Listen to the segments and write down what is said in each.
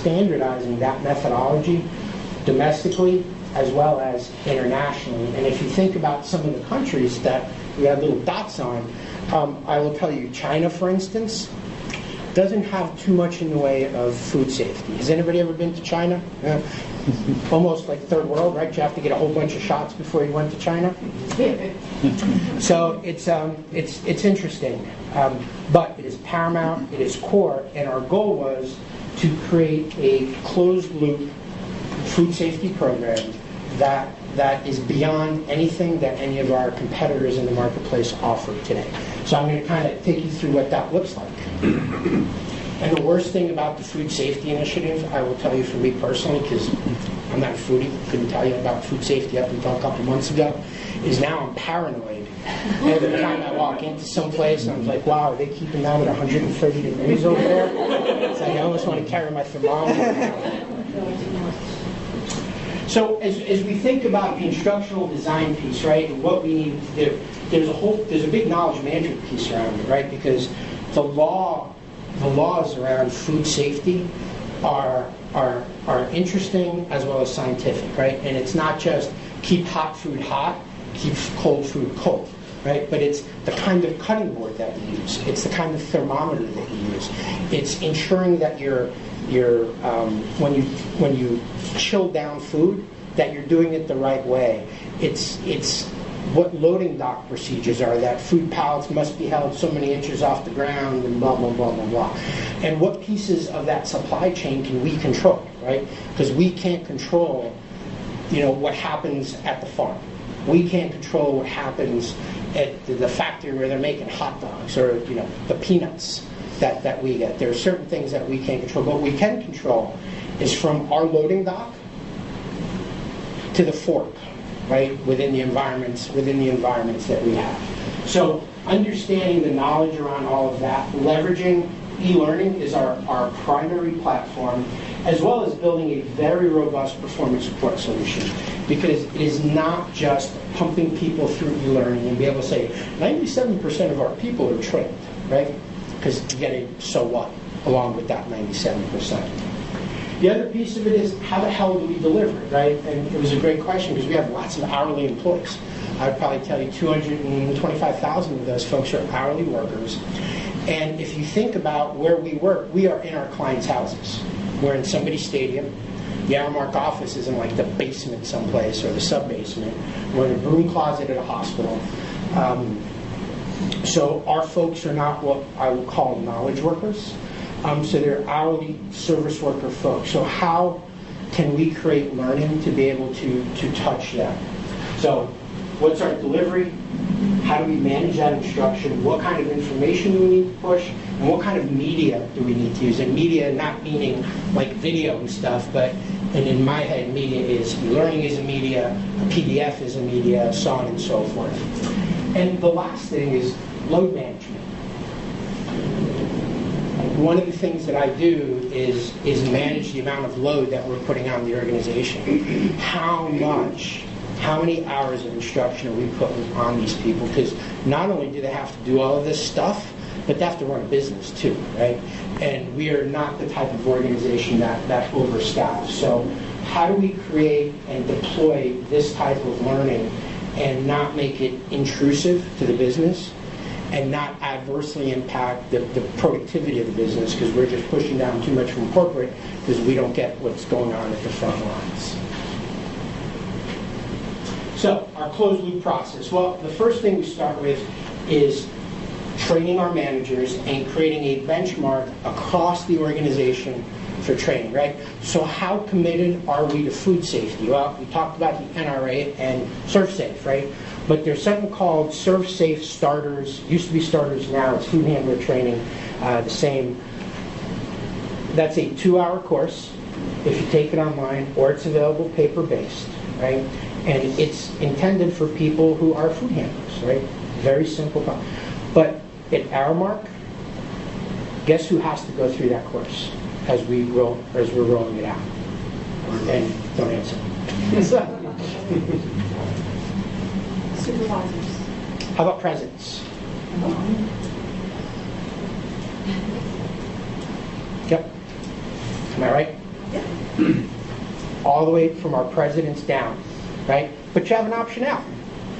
standardizing that methodology domestically as well as internationally. And if you think about some of the countries that we have little dots on, I will tell you, China, for instance, doesn't have too much in the way of food safety. Has anybody ever been to China? Yeah. Almost like third world, right? You have to get a whole bunch of shots before you went to China. So it's interesting, but it is paramount, it is core, and our goal was to create a closed-loop food safety program that is beyond anything that any of our competitors in the marketplace offer today. So I'm going to kind of take you through what that looks like. And the worst thing about the food safety initiative, I will tell you for me personally, because I'm not a foodie, couldn't tell you about food safety up until a couple months ago, is now I'm paranoid. Every time I walk into some place, I'm like, wow, are they keeping that at 130 degrees over there? It's like I almost want to carry my thermometer. So as we think about the instructional design piece, right, and what we need to do, there's a big knowledge management piece around it, right? Because the laws around food safety are interesting as well as scientific, right? And it's not just keep hot food hot, keep cold food cold, right? But it's the kind of cutting board that you use. It's the kind of thermometer that you use. It's ensuring that when you chill down food, that you're doing it the right way. It's what loading dock procedures are, that food pallets must be held so many inches off the ground and blah, blah, blah, blah, blah. And what pieces of that supply chain can we control, right? Because we can't control, what happens at the farm. We can't control what happens at the factory where they're making hot dogs or, the peanuts that we get. There are certain things that we can't control. But what we can control is from our loading dock to the fork, right, within the environments that we have. So understanding the knowledge around all of that, leveraging e-learning is our primary platform, as well as building a very robust performance support solution. Because it is not just pumping people through e-learning and be able to say 97% of our people are trained, right? Because you get a so what along with that 97%. The other piece of it is how the hell do we deliver it, right? And it was a great question because we have lots of hourly employees. I'd probably tell you 225,000 of those folks are hourly workers. And if you think about where we work, we are in our clients' houses. We're in somebody's stadium. The ARAMARK office is in like the basement someplace or the sub-basement. We're in a broom closet at a hospital. So our folks are not what I would call knowledge workers. So they're hourly service worker folks. So how can we create learning to be able to touch them? So what's our delivery? How do we manage that instruction? What kind of information do we need to push? And what kind of media do we need to use? And media not meaning like video and stuff, but and in my head, media is learning is a media, a PDF is a media, so on and so forth. And the last thing is load management. One of the things that I do is manage the amount of load that we're putting on the organization. How many hours of instruction are we putting on these people? Because not only do they have to do all of this stuff, but they have to run a business too, right? And we are not the type of organization that overstaffs. So how do we create and deploy this type of learning and not make it intrusive to the business and not adversely impact the productivity of the business because we're just pushing down too much from corporate because we don't get what's going on at the front lines. So our closed loop process. Well, the first thing we start with is training our managers and creating a benchmark across the organization for training, right? So how committed are we to food safety? Well, we talked about the NRA and ServSafe, right? But there's something called ServSafe Starters. Used to be Starters, now it's food handler training, the same. That's a 2-hour course if you take it online, or it's available paper-based, right? And it's intended for people who are food handlers, right? Very simple. But at ARAMARK, guess who has to go through that course as we're rolling it out? And don't answer. Supervisors. How about presidents? Yep. Am I right? All the way from our presidents down, right? But you have an option out,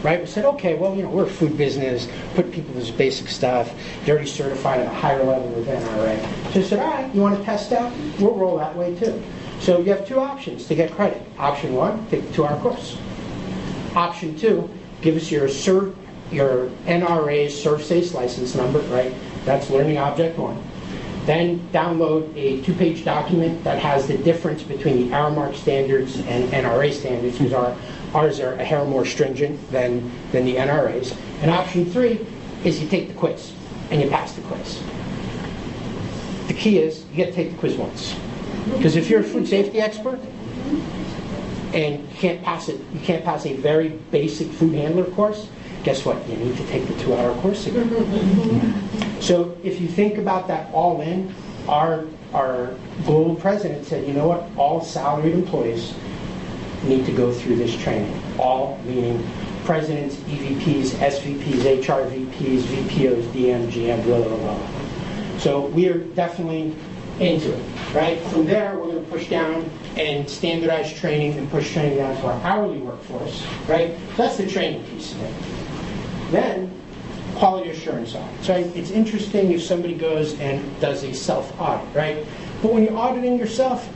right? We said, okay, well, we're a food business, put people through this basic stuff, they're already certified at a higher level with NRA. So I said, all right, you want to test out? We'll roll that way too. So you have two options to get credit. Option one, take the 2-hour course. Option two, give us your NRA's ServSafe license number, right? That's learning object one. Then download a 2-page document that has the difference between the ARAMARK standards and NRA standards, because ours are a hair more stringent than the NRA's. And option three is you take the quiz, and you pass the quiz. The key is you get to take the quiz once. Because if you're a food safety expert, and you can't pass a very basic food handler course, guess what? You need to take the 2-hour course again. So if you think about that all in, our global president said, you know what? All salaried employees need to go through this training. All meaning presidents, EVPs, SVPs, HRVPs, VPOs, DM, GM, blah, blah, blah. So we are definitely into it, right? From there, we're going to push down and standardize training and push training down to our hourly workforce, right? So that's the training piece of it. Then, quality assurance audits, right? It's interesting if somebody goes and does a self-audit, right? But when you're auditing yourself,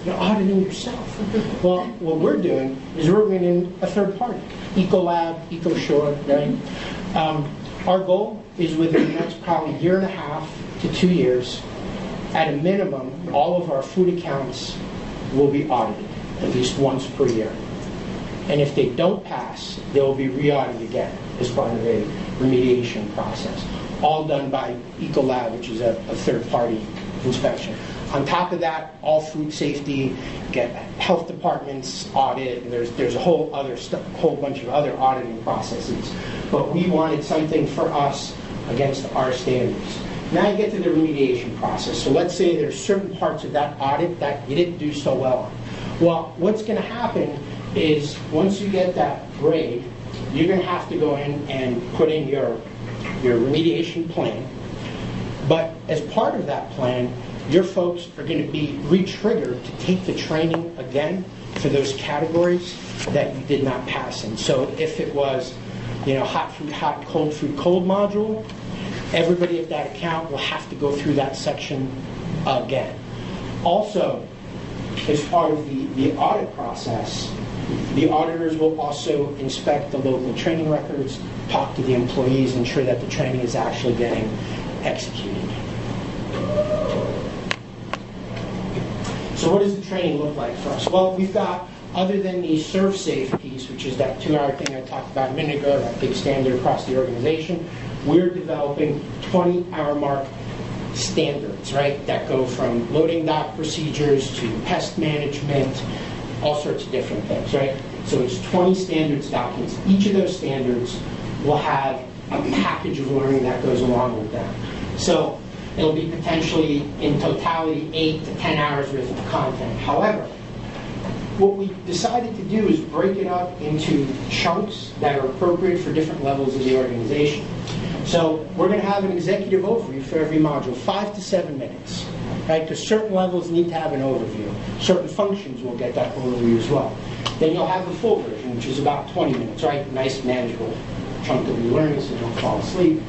you're auditing yourself. Well, what we're doing is we're bringing in a third party, Ecolab, EcoSure, right? Our goal is within the next probably 1.5 to 2 years, at a minimum, all of our food accounts will be audited at least once per year. And if they don't pass, they will be re-audited again as part of a remediation process. All done by Ecolab, which is a third-party inspection. On top of that, all food safety, get health departments audit. There's a whole bunch of other auditing processes. But we wanted something for us against our standards. Now you get to the remediation process. So let's say there's certain parts of that audit that you didn't do so well on. Well, what's going to happen is once you get that grade, you're going to have to go in and put in your remediation plan. But as part of that plan, your folks are going to be re-triggered to take the training again for those categories that you did not pass in. So if it was, hot food, hot, cold food, cold module, everybody at that account will have to go through that section again. Also, as part of the audit process, the auditors will also inspect the local training records, talk to the employees, ensure that the training is actually getting executed. So what does the training look like for us? Well, we've got, other than the ServSafe piece, which is that 2-hour thing I talked about a minute ago, that big standard across the organization, we're developing 20 ARAMARK standards, right, that go from loading dock procedures to pest management, all sorts of different things, right? So it's 20 standards documents. Each of those standards will have a package of learning that goes along with them. So it'll be potentially, in totality, 8 to 10 hours worth of content. However, what we decided to do is break it up into chunks that are appropriate for different levels of the organization. So we're going to have an executive overview for every module, 5 to 7 minutes, right? Because certain levels need to have an overview. Certain functions will get that overview as well. Then you'll have the full version, which is about 20 minutes, right? Nice, manageable chunk of your learning so you don't fall asleep.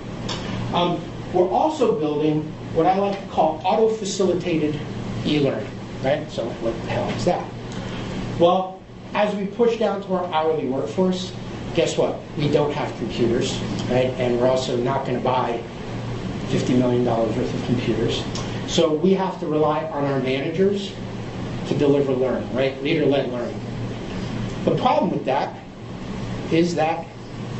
We're also building what I like to call auto-facilitated e-learning, right? So what the hell is that? Well, as we push down to our hourly workforce, guess what? We don't have computers, right? And we're also not going to buy $50 million worth of computers. So we have to rely on our managers to deliver learning, right? Leader-led learning. The problem with that is that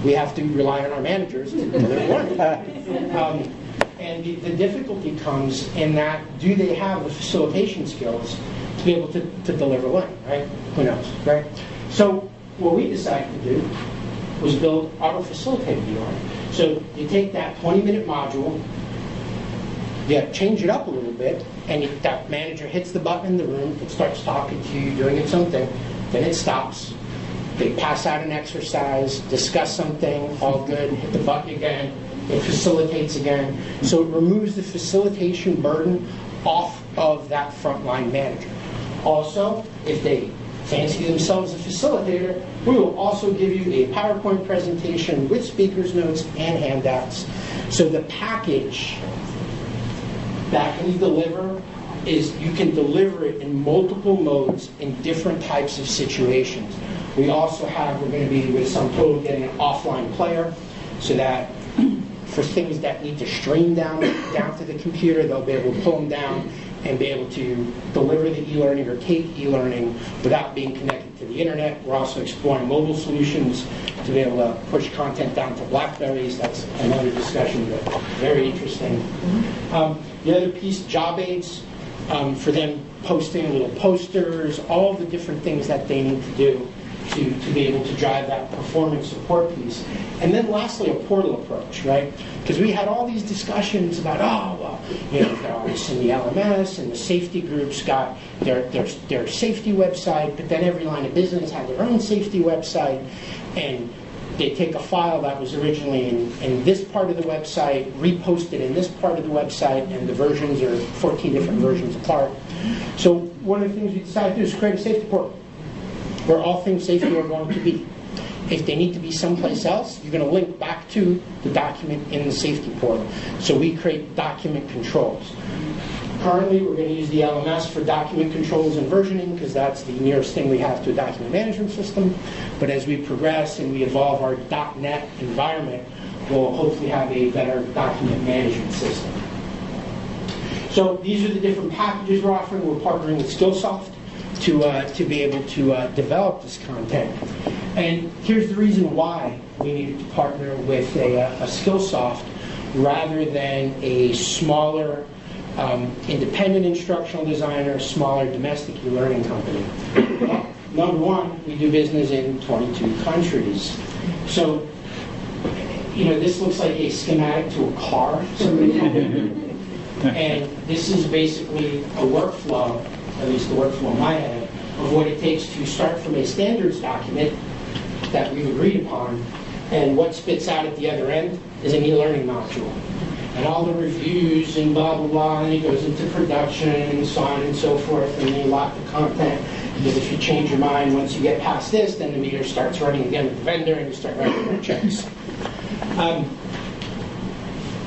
we have to rely on our managers to deliver learning. And the difficulty comes in that, do they have the facilitation skills to be able to deliver learning, right? Who knows, right? So what we decided to do was build auto-facilitated learning. So you take that 20-minute module, you change it up a little bit, and that manager hits the button in the room, it starts talking to you, doing its own thing, then it stops. They pass out an exercise, discuss something, all good, hit the button again, it facilitates again. So it removes the facilitation burden off of that frontline manager. Also, if they fancy themselves a facilitator, we will also give you a PowerPoint presentation with speaker's notes and handouts. So the package that we deliver is you can deliver it in multiple modes in different types of situations. We also have, we're going to be with some total getting an offline player so that for things that need to stream down to the computer, they'll be able to pull them down and be able to deliver the e-learning or take e-learning without being connected to the internet. We're also exploring mobile solutions to be able to push content down to Blackberries. That's another discussion, but very interesting. The other piece, job aids, for them posting little posters, all the different things that they need to do to be able to drive that performance support piece. And then lastly, a portal approach, right? Because we had all these discussions about, oh, well, you know, they're always in the LMS and the safety groups got their safety website, but then every line of business had their own safety website, and they take a file that was originally in this part of the website, repost it in this part of the website, and the versions are 14 different versions apart. So one of the things we decided to do is create a safety portal where all things safety are going to be. If they need to be someplace else, you're going to link back to the document in the safety portal. So we create document controls. Currently, we're going to use the LMS for document controls and versioning because that's the nearest thing we have to a document management system. But as we progress and we evolve our .NET environment, we'll hopefully have a better document management system. So these are the different packages we're offering. We're partnering with Skillsoft to be able to develop this content. And here's the reason why we needed to partner with a Skillsoft rather than a smaller independent instructional designer, smaller domestic e-learning company. Well, number one, we do business in 22 countries. So, you know, this looks like a schematic to a car. And this is basically a workflow, at least the workflow in my head, of what it takes to start from a standards document that we've agreed upon, and what spits out at the other end is an e-learning module. And all the reviews and blah, blah, blah, and it goes into production and so on and so forth, and then you lock the content, because if you change your mind once you get past this, then the meter starts running again with the vendor and you start writing more checks.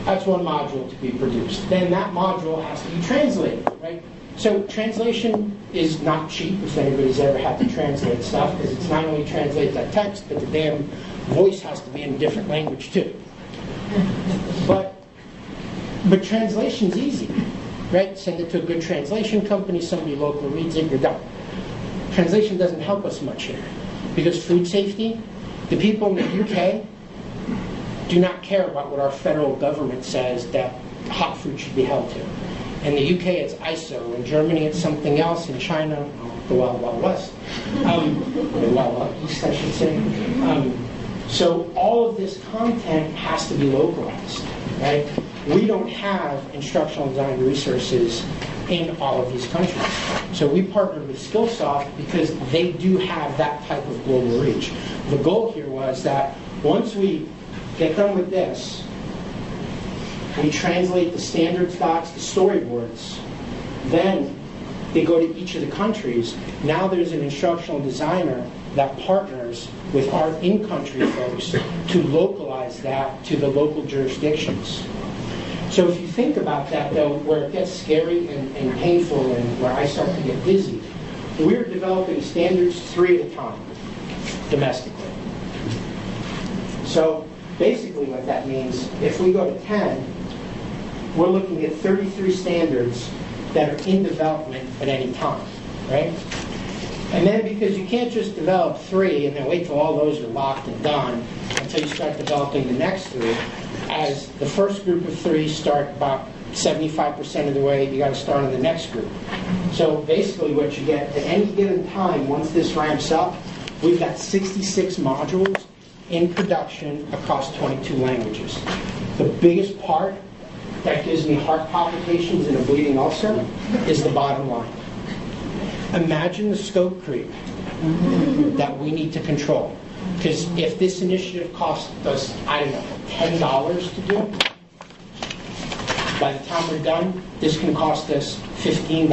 That's one module to be produced. Then that module has to be translated, right? So translation is not cheap, if anybody's ever had to translate stuff, because it's not only translates that text, but the damn voice has to be in a different language too. But translation's easy, right? Send it to a good translation company, somebody local reads it, you're done. Translation doesn't help us much here, because food safety, the people in the UK do not care about what our federal government says that hot food should be held to. In the UK, it's ISO. In Germany, it's something else. In China, the Wild Wild West. The Wild Wild East, I should say. So all of this content has to be localized, right? We don't have instructional design resources in all of these countries. So we partnered with Skillsoft because they do have that type of global reach. The goal here was that once we get done with this, we translate the standards docs, the storyboards, then they go to each of the countries. Now there's an instructional designer that partners with our in-country folks to localize that to the local jurisdictions. So if you think about that, though, where it gets scary and painful and where I start to get dizzy, we're developing standards 3 at a time, domestically. So basically what that means, if we go to 10, we're looking at 33 standards that are in development at any time, right? And then because you can't just develop 3 and then wait till all those are locked and done until you start developing the next 3, as the first group of 3 start about 75% of the way, you got to start on the next group. So basically what you get at any given time, once this ramps up, we've got 66 modules in production across 22 languages. The biggest part that gives me heart palpitations and a bleeding ulcer is the bottom line. Imagine the scope creep that we need to control. Because if this initiative costs us, I don't know, $10 to do, by the time we're done, this can cost us $15.